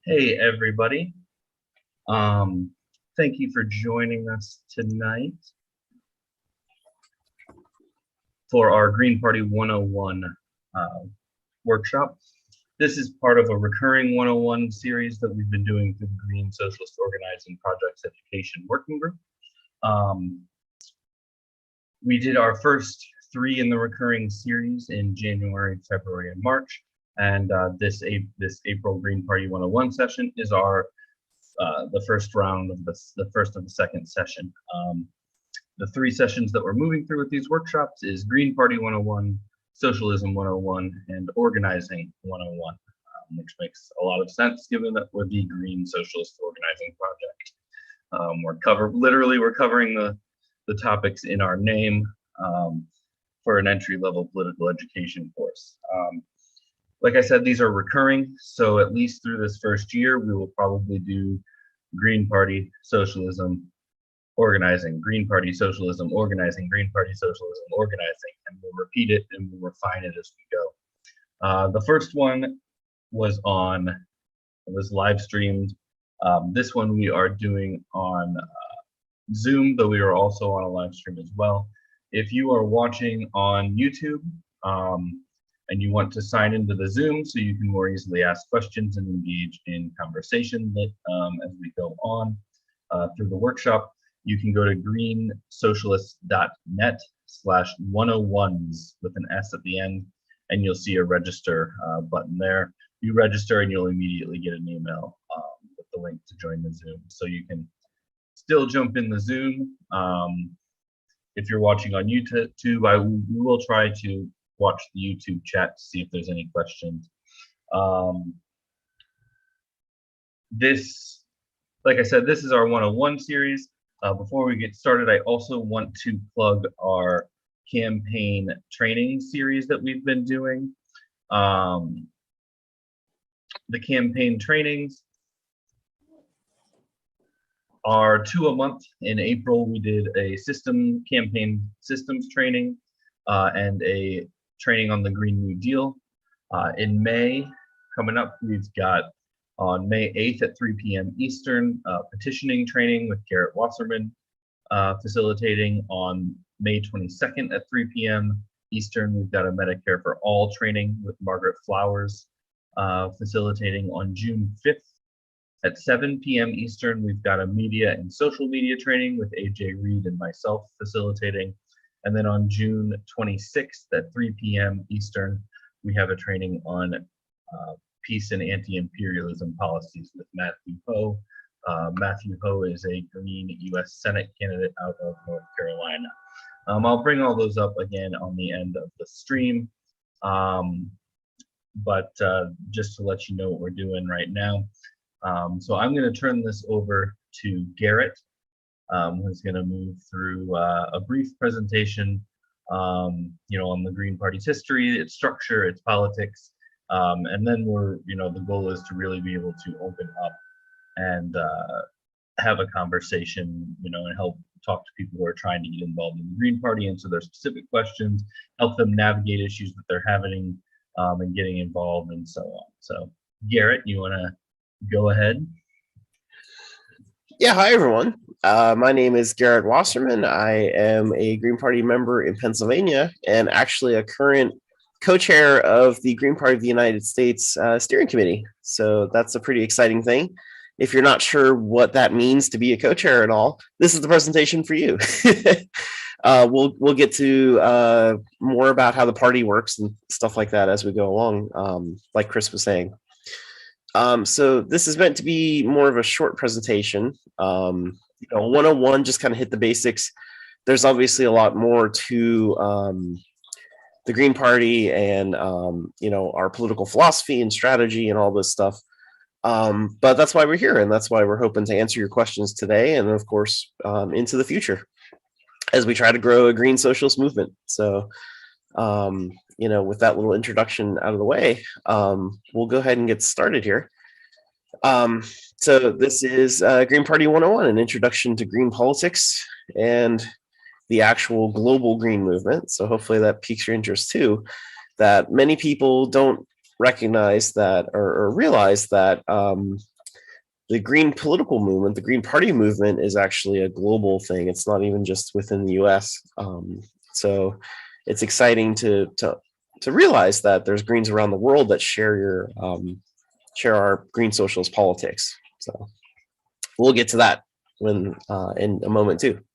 Hey, everybody. Thank you for joining us tonight for our Green Party 101 workshop. This is part of a recurring 101 series that we've been doing through the Green Socialist Organizing Projects Education Working Group. We did our first 3 in the recurring series in January, February, and March. And this April Green Party 101 session is our the first round of the first of the second session. The 3 sessions that we're moving through with these workshops is Green Party 101, Socialism 101, and Organizing 101, which makes a lot of sense given that we're the Green Socialist Organizing Project. We're covering the topics in our name for an entry-level political education course. Like I said, these are recurring, so at least through this first year, we will probably do Green Party, Socialism, Organizing, Green Party, Socialism, Organizing, Green Party, Socialism, Organizing, and we'll repeat it and we'll refine it as we go. The first one was live streamed. This one we are doing on Zoom, though we are also on a live stream as well. If you are watching on YouTube, and you want to sign into the Zoom so you can more easily ask questions and engage in conversation as we go on through the workshop, you can go to greensocialist.net/101s with an S at the end, and you'll see a register button there. You register and you'll immediately get an email with the link to join the Zoom. So you can still jump in the Zoom. If you're watching on YouTube, we will try to watch the YouTube chat to see if there's any questions. Like I said, this is our 101 series. Before we get started, I also want to plug our campaign training series that we've been doing. The campaign trainings are 2 a month. In April, we did a campaign systems training and a training on the Green New Deal. In May, coming up, we've got on May 8th at 3 p.m. Eastern, petitioning training with Garrett Wasserman facilitating. On May 22nd at 3 p.m. Eastern, we've got a Medicare for All training with Margaret Flowers facilitating. On June 5th at 7 p.m. Eastern, we've got a media and social media training with AJ Reed and myself facilitating. And then on June 26th at 3 p.m. Eastern, we have a training on peace and anti-imperialism policies with Matthew Ho. Matthew Ho is a Green U.S. Senate candidate out of North Carolina. I'll bring all those up again on the end of the stream. But just to let you know what we're doing right now. So I'm going to turn this over to Garrett, who's going to move through a brief presentation, on the Green Party's history, its structure, its politics, and then the goal is to really be able to open up and have a conversation, and help talk to people who are trying to get involved in the Green Party, answer their specific questions, help them navigate issues that they're having and getting involved, and so on. So, Garrett, you want to go ahead? Yeah, hi everyone. My name is Garrett Wasserman. I am a Green Party member in Pennsylvania and actually a current co-chair of the Green Party of the United States steering committee. So that's a pretty exciting thing. If you're not sure what that means to be a co-chair at all, this is the presentation for you. We'll get to more about how the party works and stuff like that as we go along, like Chris was saying. So this is meant to be more of a short presentation. 101 just kind of hit the basics. There's obviously a lot more to the Green Party and our political philosophy and strategy and all this stuff. But that's why we're here, and that's why we're hoping to answer your questions today, and of course into the future as we try to grow a green socialist movement. So with that little introduction out of the way, we'll go ahead and get started here. So this is Green Party 101, an introduction to green politics and the actual global green movement. So hopefully that piques your interest too, that many people don't recognize that or realize that the Green political movement, the Green Party movement, is actually a global thing. It's not even just within the U.S. So it's exciting to realize that there's Greens around the world that share our Green Socialist politics. So we'll get to that when in a moment too.